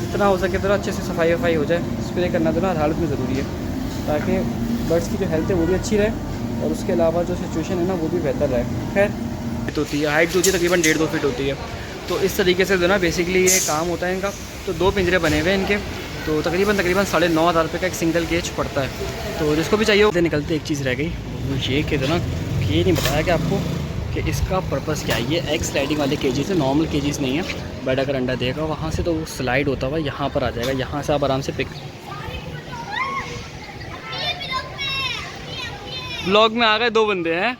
जितना हो सके उतना अच्छे से सफाई वफाई हो जाए। स्प्रे करना तो ना हर हालत में ज़रूरी है, ताकि बर्ड्स की जो हेल्थ है वो भी अच्छी रहे और उसके अलावा जो सिचुएशन है ना वो भी बेहतर रहे। खैर होती है, हाइट जो होती है तकरीबन 1.5-2 फीट होती है। तो इस तरीके से जो ना बेसिकली ये काम होता है इनका। तो 2 पिंजरे बने हुए हैं इनके, तो तकरीबन 9,500 रुपये का एक सिंगल केज पड़ता है। तो जिसको भी चाहिए वो निकलते। एक चीज़ रह गई वो ये कि ना ये नहीं बताया कि आपको कि इसका पर्पस क्या है। ये एग स्लाइडिंग वाले केजेस है, नॉर्मल केजेस नहीं है। बट अगर अंडा देगा वहाँ से तो वो स्लाइड होता हुआ यहाँ पर आ जाएगा, यहाँ से आप आराम से पिक। ब्लॉग में आ गए 2 बंदे हैं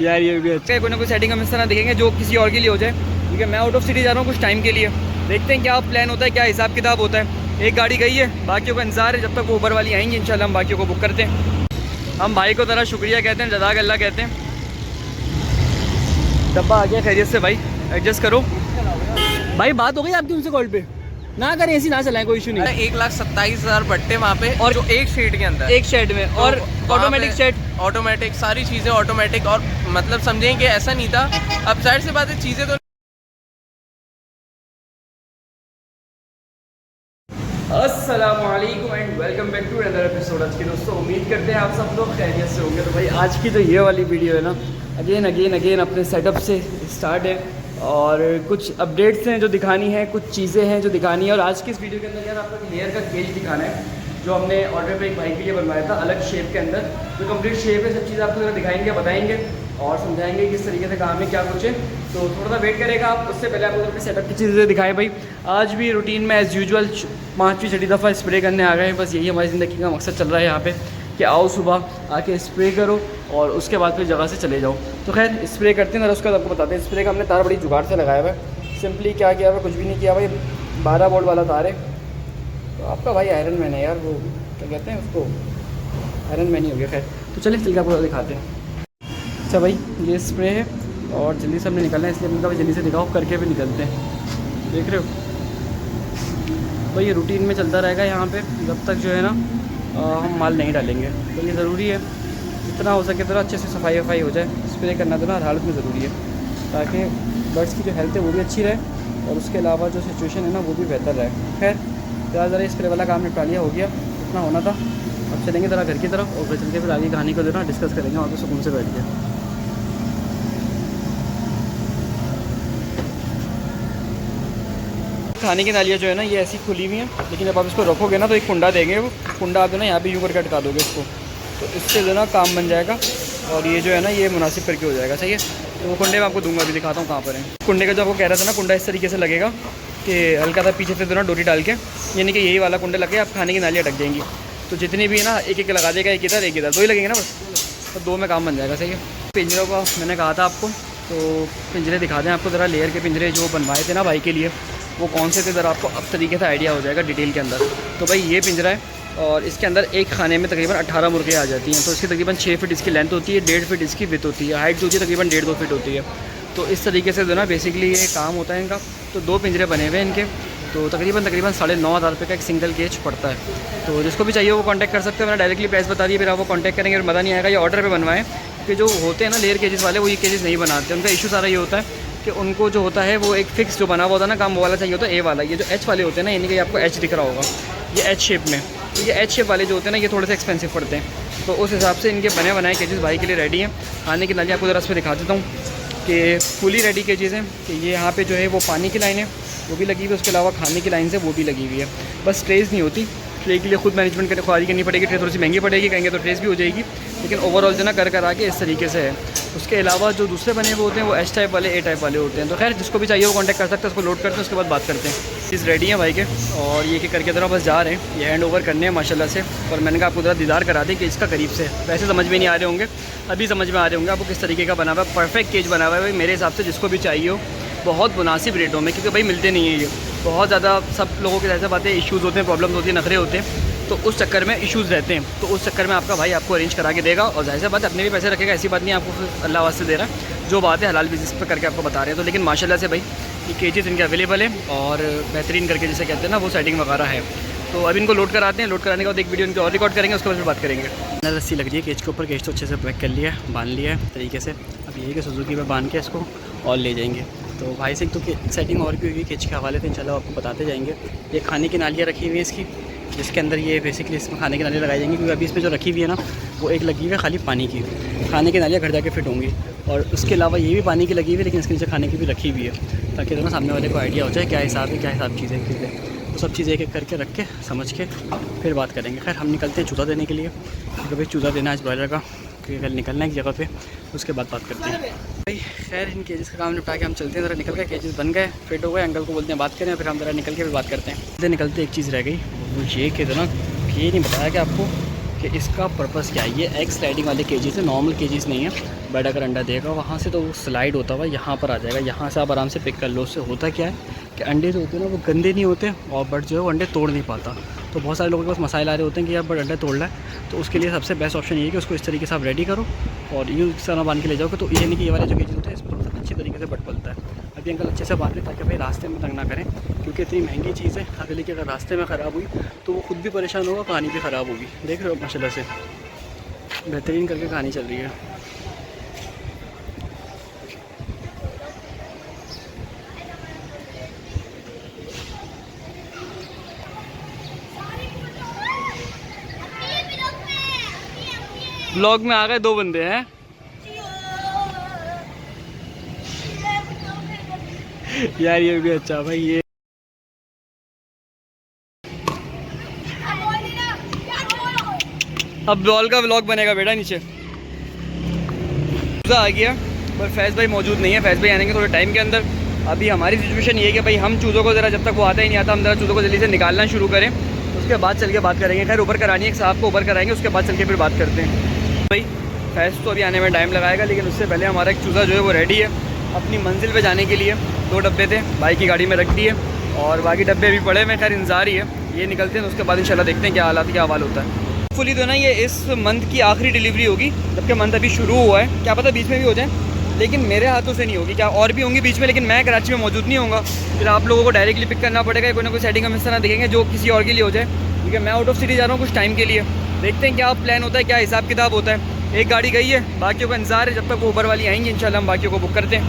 यार। ये भी अच्छा है, कोई ना कोई सेटिंग हम इस तरह देखेंगे जो किसी और के लिए हो जाए। ठीक है, मैं आउट ऑफ सिटी जा रहा हूँ कुछ टाइम के लिए, देखते हैं क्या प्लान होता है, क्या हिसाब किताब होता है। एक गाड़ी गई है, बाकियों का इंतजार है, जब तक वो ऊबर वाली आएंगी इंशाल्लाह हम बाकियों को बुक करते हैं। हम भाई को तरह शुक्रिया कहते हैं, जज़ाक अल्लाह कहते हैं। डब्बा आ गया खैरियत से भाई, एडजस्ट करो भाई। बात हो गई आपकी उनसे कॉल पे? ना करें ऐसी ना चलाएं, कोई इशू नहीं। 1,27,000 बट्टे वहाँ पे, और जो एक शेड के अंदर, एक शेड में, और ऑटोमेटिक शेड, ऑटोमेटिक सारी चीज़ें ऑटोमेटिक। और मतलब समझें कि ऐसा नहीं था। अब जाहिर सी बात है चीज़ें तो। अस्सलामुअलैकुम and welcome back to another episode. आज के दोस्तों उम्मीद करते हैं आप सब लोग खैरियत से होंगे। तो भाई आज की जो ये वाली वीडियो है ना, अगेन अपने सेटअप से स्टार्ट है और कुछ अपडेट्स हैं जो दिखानी है, कुछ चीज़ें हैं जो दिखानी है। और आज की इस वीडियो के अंदर यार आपको लेयर का केज दिखाना है जो हमने ऑर्डर पे एक भाई के लिए बनवाया था, अलग शेप के अंदर। जो कंप्लीट शेप है, सब चीज़ आपको जरा दिखाएंगे, बताएंगे और समझाएंगे किस तरीके से काम है, क्या कुछ है। तो थोड़ा सा वेट करेगा आप, उससे पहले आपको अपने सेटअप की चीज़ें दिखाएं भाई। आज भी रूटीन में एज़ यूजुअल 5वीं 6ठी दफ़ा स्प्रे करने आ गए हैं। बस यही हमारी ज़िंदगी का मकसद चल रहा है यहाँ पे कि आओ सुबह आके स्प्रे करो और उसके बाद फिर जगह से चले जाओ। तो खैर स्प्रे करते हैं ना, उसका आपको बताते हैं। स्प्रे का हमने तार बड़ी जुगाड़ से लगाया हुआ है। सिंपली क्या किया हुआ, कुछ भी नहीं किया भाई। 12 वोल्ट वाला तार है। तो आपका भाई आयरन मैन है यार, वो क्या कहते हैं उसको, आयरन मैन ही हो गया। खैर तो चलिए चल के आपको दिखाते हैं। अच्छा भाई ये स्प्रे है और जल्दी से हमने निकलना है, इसलिए हमने कहा जल्दी से दिखाओ, करके भी निकलते हैं। देख रहे हो भाई, ये रूटीन में चलता रहेगा यहाँ पे जब तक जो है ना हम माल नहीं डालेंगे। तो ये ज़रूरी है जितना हो सके उतना अच्छे से सफाई वफाई हो जाए। स्प्रे करना तो ना हर हालत में ज़रूरी है, ताकि बर्ड्स की जो हेल्थ है वो भी अच्छी रहे और उसके अलावा जो सिचुएशन है ना वो भी बेहतर रहे। खैर ज़रा स्प्रे वाला काम निपटा लिया, हो गया इतना होना था। अब चलेंगे ज़रा घर की तरफ और फिर चल के फिर आगे कहानी को जो ना डिस्कस करेंगे वहाँ पर सुकून से बैठ के। खाने की नालियाँ जो है ना ये ऐसी खुली हुई हैं, लेकिन जब आप इसको रखोगे ना तो एक कुंडा देंगे, वो कुंडा आप जो ना यहाँ पे यूँ करके अटका दोगे इसको, तो इससे जो ना काम बन जाएगा और ये जो है ना ये मुनासिब करके हो जाएगा। सही है, तो वो कुंडे मैं आपको दूंगा, अभी दिखाता हूँ कहाँ पर है कुंडे का। जो आपको कह रहा था ना, कुंडा इस तरीके से लगेगा कि हल्का सा पीछे से जो ना डोरी डाल के, यानी कि यही वाला कुंडे लगे, आप खाने की नालियाँ अटक जाएंगी। तो जितनी भी है ना एक एक लगा देगा, एक इधर 2 ही लगेंगे ना बस, तो 2 में काम बन जाएगा। सही है। पिंजरों का मैंने कहा था आपको, तो पिंजरे दिखा दें आपको ज़रा। लेयर के पिंजरे जो बनवाए थे ना भाई के लिए, वो कौन से थे ज़रा आपको अब तरीके से आइडिया हो जाएगा डिटेल के अंदर। तो भाई ये पिंजरा है और इसके अंदर एक खाने में तकरीबन 18 मुर्गे आ जाती हैं। तो इसकी तकरीबन 6 फीट इसकी लेंथ होती है, 1.5 फीट इसकी विड्थ होती है, हाइट जो होती है तकरीबन 1.5-2 फीट होती है। तो इस तरीके से जो ना बेसिकली ये काम होता है इनका। तो 2 पिंजरे बने हुए हैं इनके, तो तकरीबन 9,500 रुपये का एक सिंगल केज पड़ता है। तो जिसको भी चाहिए वो कॉन्टैक्ट कर सकते हैं। मैंने डायरेक्टली प्राइस बता दिया, फिर आप वो कॉन्टैक्ट करेंगे और मज़ा नहीं आएगा। ये ऑर्डर पे बनवाएं, क्योंकि जो होते हैं ना लेयर केजेस वाले, वो ये केजेस नहीं बनाते। उनका इशू सारा ये होता है कि उनको जो होता है वो एक फिक्स जो बना हुआ होता है ना काम, वो वाला चाहिए होता है, ए वाला। ये जो एच वाले होते हैं ना, यानी कि आपको एच दिख रहा होगा, ये एच शेप में, तो ये एच शेप वाले जो होते हैं ना ये थोड़े से एक्सपेंसिव पड़ते हैं। तो उस हिसाब से इनके बने बनाए केजेस भाई के लिए रेडी हैं। खाने की नाली आपको ज़रा इसमें दिखा देता हूँ कि फुली रेडी केजेस हैं। कि ये यहाँ पे जो है वो पानी की लाइन है वो भी लगी हुई है, उसके अलावा खाने की लाइन से वो भी लगी हुई है। बस ट्रेस नहीं होती, ट्रे के लिए खुद मैनेजमेंट करके ख्वारी करनी पड़ेगी। ट्रे थोड़ी सी महंगी पड़ेगी, कहेंगे तो ट्रेस भी हो जाएगी, लेकिन ओवरऑल जो ना कर आके इस तरीके से है। उसके अलावा जो दूसरे बने हुए होते हैं वो एच टाइप वाले, ए टाइप वाले होते हैं। तो खैर जिसको भी चाहिए वो कॉन्टैक्ट कर सकते हैं, उसको लोड करते हैं, उसके बाद बात करते हैं। चीज़ रेडी है भाई के और ये कि करके ज़रा बस जा रहे हैं, ये हैंड ओवर करने हैं माशाल्लाह से। और मैंने कहा आपको ज़रा दीदार करा दें कि इसका करीब से, वैसे समझ में नहीं आ रहे होंगे, अभी समझ में आ रहे होंगे आपको किस तरीके का बना हुआ है। परफेक्ट केज बना हुआ है भाई मेरे हिसाब से, जिसको भी चाहिए हो, बहुत मुनासिब रेटों में, क्योंकि भाई मिलते नहीं है ये बहुत ज़्यादा। सब लोगों के जैसे बातें, इश्यूज़ होते हैं, प्रॉब्लम्स होती है, नखरे होते हैं, तो उस चक्कर में इश्यूज़ रहते हैं। तो उस चक्कर में आपका भाई आपको अरेंज करा के देगा और जाहिर सी बात अपने भी पैसे रखेगा, ऐसी बात नहीं आपको अल्लाह वास्ते दे रहा है। जो बात है हलाल बिजनेस पर करके आपको बता रहे हैं। तो लेकिन माशाल्लाह से भाई ये केजेस इनके अवेलेबल है और बेहतरीन करके जिसे कहते हैं ना वो सेटिंग वगैरह है। तो अब इनको लोड कराते हैं, लोड कराने के बाद एक वीडियो इनकी और रिकॉर्ड करेंगे, उसके बाद फिर बात करेंगे। रस्सी लग रही है केज के ऊपर, केज तो अच्छे से पैक कर लिया है, बांध लिया है तरीके से। अब ये कि सुजुकी में बांध के इसको और ले जाएंगे। तो भाई से तो सेटिंग और भी होगी केज के हवाले से, इंशाल्लाह आपको बताते जाएंगे। ये खाने की नालियाँ रखी हुई हैं इसकी, जिसके अंदर ये बेसिकली इसमें खाने की नालियाँ लगाई जाएंगी, क्योंकि अभी इसमें जो रखी हुई है ना वो एक लगी हुई है खाली पानी की, खाने की नालियाँ घर जाके फिट होंगी। और उसके अलावा ये भी पानी की लगी हुई है, लेकिन इसके नीचे खाने की भी रखी हुई है, ताकि तो ना सामने वाले को आइडिया हो जाए क्या हिसाब है, क्या हिसाब चीज़ें है। तो सब चीज़ें एक एक करके रख के समझ के फिर बात करेंगे। खैर हम निकलते हैं चूज़ा देने के लिए, क्योंकि भाई चूज़ा देना आज ब्रॉयलर का, क्योंकि कल निकलना है एक जगह पे, उसके बाद बात करते हैं भाई। खैर इन केजेस का काम निपटा के हम चलते हैं, ज़रा निकल गए, केजेस बन गए, फिट हो गए, अंकल को बोलते हैं बात करें, फिर हम ज़रा निकल के फिर बात करते हैं। निकलते एक चीज़ रह गई, वो ये कि ना ये नहीं बताया कि आपको कि इसका पर्पस क्या है। ये एग स्लाइडिंग वाले केजेस है, नॉर्मल केजेस नहीं है। बट अगर अंडा देगा वहाँ से तो वो स्लाइड होता हुआ यहाँ पर आ जाएगा, यहाँ से आप आराम से पिक कर लो। उससे होता क्या है कि अंडे जो होते हैं ना वो गंदे नहीं होते, और बट जो है वो अंडे तोड़ नहीं पाता। तो बहुत सारे लोगों के पास मसाइल आ रहे होते हैं कि यार बट अंडा तोड़ रहा है, तो उसके लिए सबसे बेस्ट ऑप्शन ये है कि उसको इस तरीके से आप रेडी करो और यूँ इस तरह बांध के ले जाओगे। तो ये नहीं कि ये वाले जो केजेस होते हैं इसमें थोड़ा सा अच्छी तरीके से बट पलता है। अभी अंकल अच्छे से बांध लें ताकि भाई रास्ते में तंग ना करें, क्योंकि इतनी महंगी चीज़ है। अगले की अगर रास्ते में ख़राब हुई तो वो खुद भी परेशान होगा, कहानी भी ख़राब होगी। देख रहे हो माशाल्लाह से बेहतरीन करके कहानी चल रही है। ब्लॉग में आ गए 2 बंदे हैं यार, ये भी अच्छा भाई। ये अब बॉल का व्लॉग बनेगा बेटा नीचे। आ गया पर फैज़ भाई मौजूद नहीं है, फैज़ भाई आएंगे थोड़े टाइम के अंदर। अभी हमारी सिचुएशन ये है कि भाई हम चूज़ों को ज़रा, जब तक वो आता ही नहीं आता, हम ज़रा चूज़ों को जल्दी से निकालना शुरू करें, उसके बाद चल के बात करेंगे। खैर ऊपर करानी है, एक साहब को ऊपर कराएंगे, उसके बाद चल के फिर बात करते हैं। भाई फैज़ तो अभी आने में टाइम लगाएगा, लेकिन उससे पहले हमारा एक चूज़ा जो है वो रेडी है अपनी मंजिल पे जाने के लिए। 2 डब्बे थे, भाई की गाड़ी में रख दिए और बाकी डब्बे अभी पड़े हुए, खैर इंतज़ार ही है। ये निकलते हैं, उसके बाद इंशाल्लाह देखते हैं क्या हालात क्या हवाल होता है। फुली तो ना ये इस मंथ की आखिरी डिलीवरी होगी, जबकि मंथ अभी शुरू हुआ है, क्या पता बीच में भी हो जाए, लेकिन मेरे हाथों से नहीं होगी। क्या और भी होंगी बीच में, लेकिन मैं कराची में मौजूद नहीं होऊंगा, फिर आप लोगों को डायरेक्टली पिक करना पड़ेगा। कोई ना कोई सेटिंग हम इस तरह देखेंगे जो किसी और के लिए हो जाए, क्योंकि मैं आउट ऑफ सिटी जा रहा हूँ कुछ टाइम के लिए। देखते हैं क्या प्लान होता है, क्या हिसाब किताब होता है। एक गाड़ी गई है, बाकियों का इंतजार है, जब तक वो ऊपर वाली आएंगी इंशाल्लाह हम बाकियों को बुक करते हैं।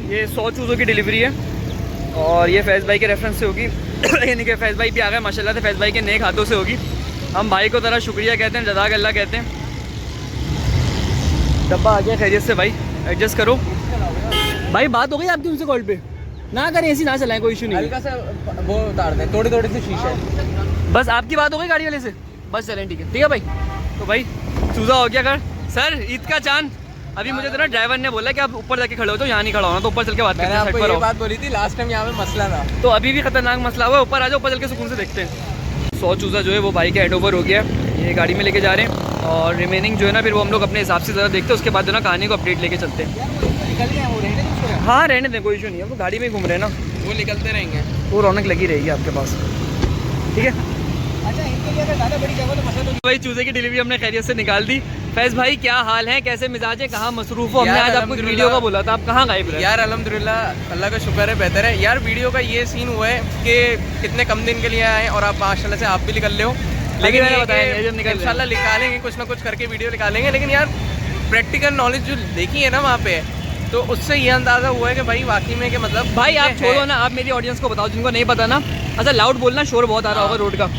ये 100 चूज़ों की डिलीवरी है और ये फैज़ भाई के रेफरेंस से होगी यानी कि फैज़ भाई भी आ गए माशाल्लाह से, फैज़ भाई के नेक हाथों से होगी। हम भाई को तरह शुक्रिया कहते हैं, जज़ाक अल्लाह कहते हैं। डब्बा आ गया खैरियत से, भाई एडजस्ट करो। भाई बात हो गई आपकी उनसे कॉल पे? ना करें ऐसी ना चलाएं, कोई इशू नहीं है। हल्का सा वो उतार दें, थोड़ी थोड़ी सी शीशे। बस आपकी बात हो गई गाड़ी वाले से, बस चलें ठीक है भाई। तो भाई चूज़ा हो गया कर सर, ईद का चांद। अभी मुझे तो ना ड्राइवर ने बोला कि आप ऊपर जाके खड़े हो, तो यहाँ नहीं खड़ा होना, तो ऊपर चल के बात करते हैं। आपको ये बात बोली थी लास्ट टाइम, यहाँ पे मसला था, तो अभी भी खतरनाक मसला हुआ है। ऊपर आ जाओ, ऊपर चल के सुकून से देखते हैं। 100 चूज़ा जो है वो भाई के हैंड ओवर हो गया है, ये गाड़ी में लेके जा रहे हैं, और रिमेनिंग जो है ना फिर वो हम लोग अपने हिसाब से ज़रा देखते हैं, उसके बाद जो ना कहानी को अपडेट लेके चलते हैं। हाँ रहने दें, कोई इशू नहीं है, वो गाड़ी में घूम रहे हैं ना, वो निकलते रहेंगे, वो रौनक लगी रहेगी आपके पास, ठीक है। अच्छा इनके लिए अगर ज़्यादा बड़ी जगह तो मसला तो भाई चूज़े की डिलीवरी हमने खैरियत से निकाल दी। फैज़ भाई क्या हाल है, कैसे मिजाज है, कहाँ मसरूफ़ हो? हमने आज आपको वीडियो का बोला था, आप कहाँ गायब रहे? यार अल्हम्दुलिल्लाह अल्लाह का शुक्र है, बेहतर है यार। वीडियो का ये सीन हुआ है कि कितने कम दिन के लिए आए और आप माशाल्लाह से आप भी निकल ले हो, लेकिन इंशाल्लाह निकालेंगे, कुछ ना कुछ करके वीडियो निकालेंगे। लेकिन यार प्रैक्टिकल नॉलेज जो देखी है ना वहाँ पे, तो उससे ये अंदाज़ा हुआ है कि भाई वाकई में कि मतलब भाई आप छोड़ो ना, आप मेरी ऑडियंस को बताओ जिनको नहीं पता ना। अच्छा लाउड बोलना, शोर बहुत आ रहा होगा रोड का।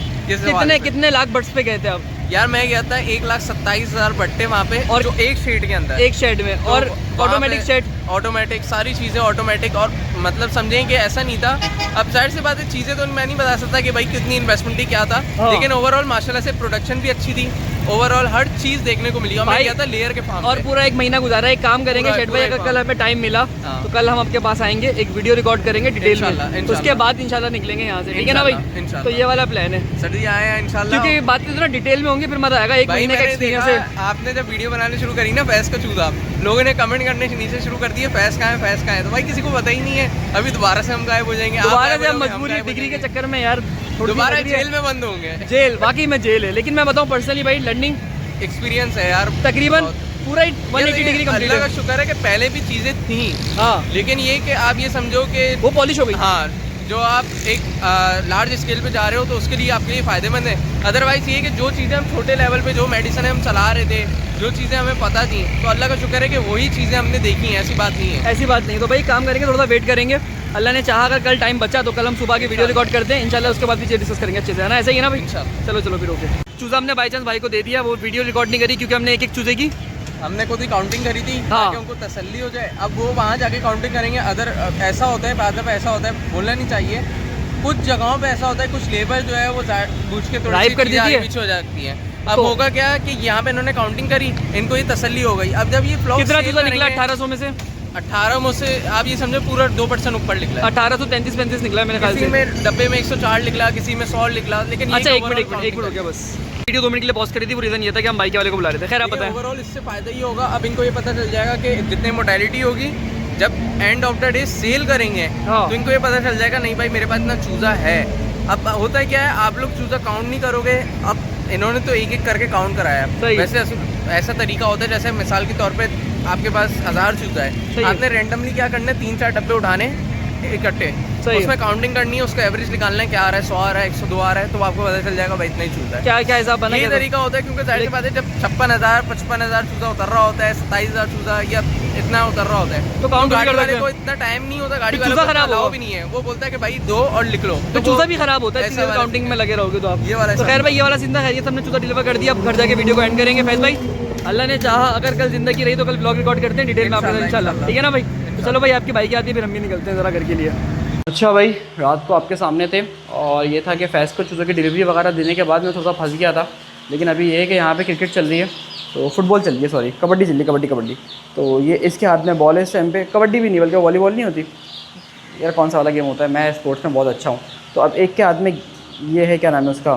कितने लाख बट्स पे गए थे आप? यार मैं गया था 1,27,000 बट्टे वहाँ पे, और जो एक शेड के अंदर, एक शेड में, और ऑटोमेटिक शेड, ऑटोमेटिक सारी चीज़ें ऑटोमेटिक। और मतलब समझें कि ऐसा नहीं था, अब जाहिर सी बात है चीज़ें तो मैं नहीं बता सकता कि भाई कितनी इन्वेस्टमेंट थी क्या था, लेकिन ओवरऑल माशाल्लाह से प्रोडक्शन भी अच्छी थी, ओवरऑल हर चीज़ देखने को मिली। और मैं गया था लेयर के फार्म और पूरा 1 महीना गुजारा। एक काम करेंगे शेड भाई, अगर कल हमें टाइम मिला तो कल हम आपके पास आएंगे, एक वीडियो रिकॉर्ड करेंगे डिटेल में, उसके बाद इंशाल्लाह निकलेंगे यहाँ से, ठीक है ना भाई? तो ये वाला प्लान है सर जी, आए हैं इंशाल्लाह, क्योंकि बातें तो ना डिटेल में होंगी, फिर मजा आएगा। 1 महीने का एक्सपीरियंस है। आपने जब वीडियो बनाने शुरू करी ना फैज़ का चूज़ा, लोगों ने कमेंट करने नीचे शुरू कर दिए फैज़ कहाँ है, फैज़ कहाँ है, तो भाई किसी को पता ही नहीं है। अभी दोबारा से हम गायब हो जाएंगे, दोबारा से हम मजबूरी डिग्री के चक्कर में यार दोबारा जेल में बंद होंगे। जेल वाकई में जेल है, लेकिन मैं बताऊँ पर्सनली भाई लर्निंग एक्सपीरियंस है यार, तकरीबन पूरा 180 डिग्री कंप्लीट है। शुक्र है कि पहले भी चीज़ें थी, हाँ, लेकिन ये कि आप ये समझो कि वो पॉलिश हो गई। हाँ, जो आप एक लार्ज स्केल पे जा रहे हो तो उसके लिए आपके लिए फ़ायदेमंद है। अदरवाइज़ ये कि जो चीज़ें हम छोटे लेवल पे जो मेडिसिन हम चला रहे थे, जो चीज़ें हमें पता थी, तो अल्लाह का शुक्र है कि वही चीज़ें हमने देखी हैं, ऐसी बात नहीं है। ऐसी बात नहीं। तो भाई काम करेंगे, थोड़ा सा वेट करेंगे, अल्लाह ने चाहा अगर कल टाइम बचा तो कल हम सुबह की वीडियो रिकॉर्ड करते हैं इंशाल्लाह, उसके बाद भी डिस्कस करेंगे अच्छे से, है ना? ऐसा ही है ना भाई? चलो चलो फिर ओके। चूज़ा हमने बाई चांस भाई को दे दिया, वो वीडियो रिकॉर्ड नहीं करी क्योंकि हमने एक चूज़े की हमने खुद ही काउंटिंग करी थी हाँ। ताकि उनको तसल्ली हो जाए। अब वो वहाँ जाके काउंटिंग करेंगे। अदर ऐसा होता है, बाद में ऐसा होता है, बोलना नहीं चाहिए, कुछ जगहों पे ऐसा होता है, कुछ लेबर जो है वो बूझ के थोड़ी Drive कर देती है। पीछे हो जाती है। अब होगा क्या कि यहाँ पे इन्होंने काउंटिंग करी, इनको ये तसल्ली हो गई। अब जब ये फ्लॉक कितना चूज़ा निकला? 1800 में से 18 में से आप ये समझो पूरा 2% ऊपर निकला। 1833-35 निकला मेरे ख्याल किसी से। में डब्बे में 104 निकला, किसी में 100 निकला। लेकिन अच्छा एक मिनट हो गया बस। वीडियो 2 मिनट के लिए पॉज करी थी, वो रीज़न ये था कि हम बाइक वाले को बुला रहे थे। खैर आप बताएं। ओवरऑल इससे फ़ायदा ही होगा। अब इनको ये पता चल जाएगा कि जितने मोर्टेलिटी होगी, जब end of the day sell करेंगे हाँ। तो इनको ये पता चल जाएगा नहीं भाई मेरे पास इतना चूज़ा है। अब होता है क्या है, आप लोग चूज़ा काउंट नहीं करोगे। अब इन्होंने तो एक एक करके काउंट कराया। वैसे ऐसा तरीका होता है जैसे मिसाल के तौर पे आपके पास 1000 चूज़ा है, आपने रैंडमली क्या करना है, 3-4 डब्बे उठाने इकट्ठे, उसमें काउंटिंग करनी है, उसका एवरेज निकालना है, क्या आ रहा है, 100 आ रहा है, 102 आ रहा है, तो आपको पता चल जाएगा भाई इतना ही चूज़ा है। क्या क्या हिसाब बना? ये तरीका होता है क्योंकि जाहिर सी बात है जब 56,000-55,000 चूज़ा उतर रहा होता है, 27,000 चूज़ा या इतना उतर रहा होता है, तो काउंट गाड़ी वाले को इतना टाइम नहीं होता, गाड़ी वाले को खराब भी नहीं है, वो बोलता है कि भाई दो और लिख लो, तो चूज़ा भी खराब होता है काउंटिंग में लगे रहोगे तो आप। ये वाला तो खैर भाई ये वाला सीन था। खैर ये हमने चूज़ा डिलीवर कर दिया, अब घर जाके वीडियो को एंड करेंगे। फैज भाई अल्लाह ने चाहा अगर कल जिंदगी रही तो कल ब्लॉग रिकॉर्ड करते हैं डिटेल में आपके इंशाल्लाह, ठीक है ना भाई? तो चलो भाई आपकी बाइक आती है, फिर हम भी निकलते हैं ज़रा घर के लिए। अच्छा भाई रात को आपके सामने थे और ये था कि फैज़ को चूज़ों की डिलीवरी वगैरह देने के बाद मैं थोड़ा सा फंस गया था। लेकिन अभी ये है कि यहाँ पे क्रिकेट चल रही है, तो फुटबॉल चल रही है, सॉरी कबड्डी चल रही है, कबड्डी। तो ये इसके हाथ में बॉल है इस टाइम पे, कबड्डी भी नहीं बल्कि वॉलीबॉल नहीं होती यार, कौन सा वाला गेम होता है, मैं स्पोर्ट्स में बहुत अच्छा हूँ। तो अब एक के हाथ में ये है, क्या नाम है उसका,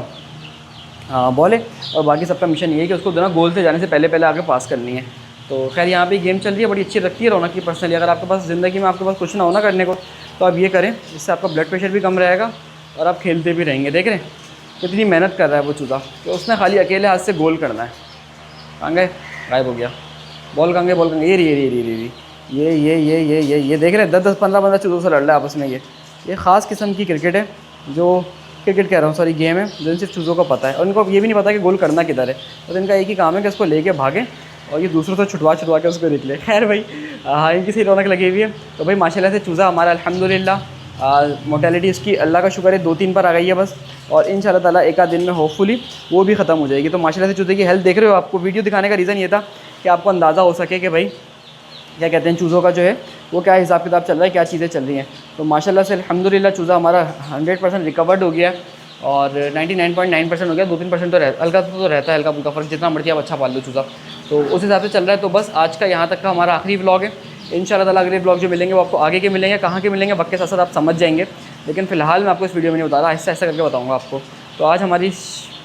बॉल है, और बाकी सबका मिशन ये है कि उसको दोनों गोल से जाने से पहले आगे पास करनी है। तो खैर यहाँ पे गेम चल रही है, बड़ी अच्छी लगती है रौनक की। पर्सनली अगर आपके पास ज़िंदगी में आपके पास कुछ ना हो ना करने को, तो आप ये करें, इससे आपका ब्लड प्रेशर भी कम रहेगा और आप खेलते भी रहेंगे। देख रहे हैं कितनी मेहनत कर रहा है वो चूज़ा, कि उसने खाली अकेले हाथ से गोल करना है। कहाँ गए? गायब हो गया। बॉल कहाँ गए? बॉल कहाँ गए? ये देख रहे हैं 10-10, 15-15 चूज़ों से लड़ रहा है आपस में। ये ख़ास किस्म की क्रिकेट है, जो क्रिकेट कह रहा हूँ सॉरी गेम है, जो सिर्फ चूज़ों को पता है और इनको ये भी नहीं पता कि गोल करना किधर है। तो इनका एक ही काम है कि उसको लेके भागें और ये दूसरों से छुटवा के उसको निकले। खैर भाई हाँ इनकी सही रौनक लगी हुई है। तो भाई माशाल्लाह से चूज़ा हमारा अल्हम्दुलिल्लाह मोर्टेलिटी इसकी अल्लाह का शुक्र है 2-3 पर आ गई है बस, और इंशाल्लाह ताला एक आध दिन में होपफुली वो भी ख़त्म हो जाएगी। तो माशाल्लाह से चूज़े की हेल्थ देख रहे हो। आपको वीडियो दिखाने का रीज़न ये था कि आपको अंदाज़ा हो सके कि भाई क्या कहते हैं चूज़ों का जो है वो क्या हिसाब किताब चल रहा है, क्या चीज़ें चल रही हैं। तो माशाल्लाह से अल्हम्दुलिल्लाह चूज़ा हमारा 100% रिकवर्ड हो गया और 99.9% हो गया। 2-3% तो हल्का तो रहता है, हल्का फुल्का फ़र्क, जितना मर्जी आप अच्छा पाल लो चूज़ा, तो उस हिसाब से चल रहा है। तो बस आज का यहाँ तक का हमारा आखिरी व्लॉग है। इंशाल्लाह ताला अगले व्लॉग जो मिलेंगे वो आपको आगे के मिलेंगे, कहाँ के मिलेंगे वक्त के साथ साथ आप समझ जाएंगे। लेकिन फ़िलहाल मैं आपको इस वीडियो में नहीं बता रहा, ऐसा करके बताऊँगा आपको। तो आज हमारी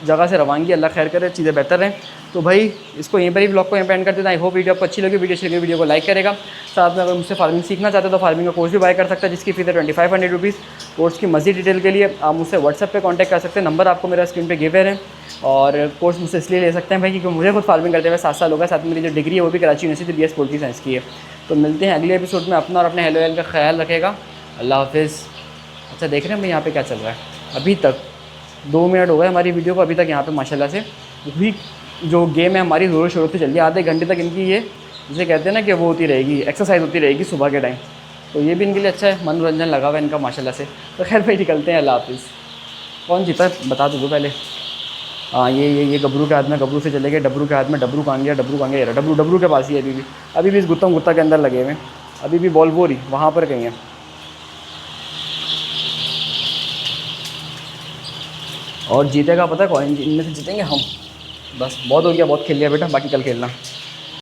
जगह से रवानगी, अल्लाह खैर करे, चीज़ें बेहतर रहें। तो भाई इसको यहीं पर ही व्लॉग को यहीं पर एंड करते हैं। आई होप वीडियो आपको अच्छी लगी। वीडियो को लाइक करेगा। साथ में अगर मुझसे फार्मिंग सीखना चाहते हो तो फार्मिंग का कोर्स भी बाय कर सकता है, जिसकी फीस है 2500 रुपीज़। कोर्स की मज़ीद डिटेल के लिए आप मुझसे व्हाट्सएप पे कांटेक्ट कर सकते हैं, नंबर आपको मेरा स्क्रीन पे गिव है। और कोर्स मुझसे इसलिए ले सकते हैं भाई क्योंकि मुझे खुद फार्मिंग करते हुए 7 साल हो गया। साथ में मेरी जो डिग्री है वो भी Karachi university BS poultry science की है। तो मिलते हैं अगले एपिसोड में। अपना और अपने हेलो वेल का ख्याल रखेगा। अल्लाह हाफिज़। अच्छा देख रहे हैं भाई यहाँ पे क्या चल रहा है, अभी तक 2 मिनट हो गए हमारी वीडियो को, अभी तक यहाँ पे माशाल्लाह से भी जो गेम है हमारी ज़ोरों शोरों से चल रही है। आधे घंटे तक इनकी ये जिसे कहते हैं ना कि वो होती रहेगी, एक्सरसाइज होती रहेगी सुबह के टाइम। तो ये भी इनके लिए अच्छा है, मनोरंजन लगा हुआ है इनका माशाल्लाह से। तो खैर भाई निकलते हैं, अल्लाह हाफिज़। कौन जीता है बता दो पहले। हाँ ये गबरू के हाथ में, गबरू से चले गए डबरू के हाथ में। डबरू कहाँ गया? डबरू के पास ही है अभी भी इस गुत्ता के अंदर लगे हुए। अभी भी बॉल वो रही वहाँ पर कहीं है। और जीतेगा पता है कौन? इनमें से जीतेंगे हम। बस बहुत हो गया, बहुत खेल लिया बेटा, बाकी कल खेलना।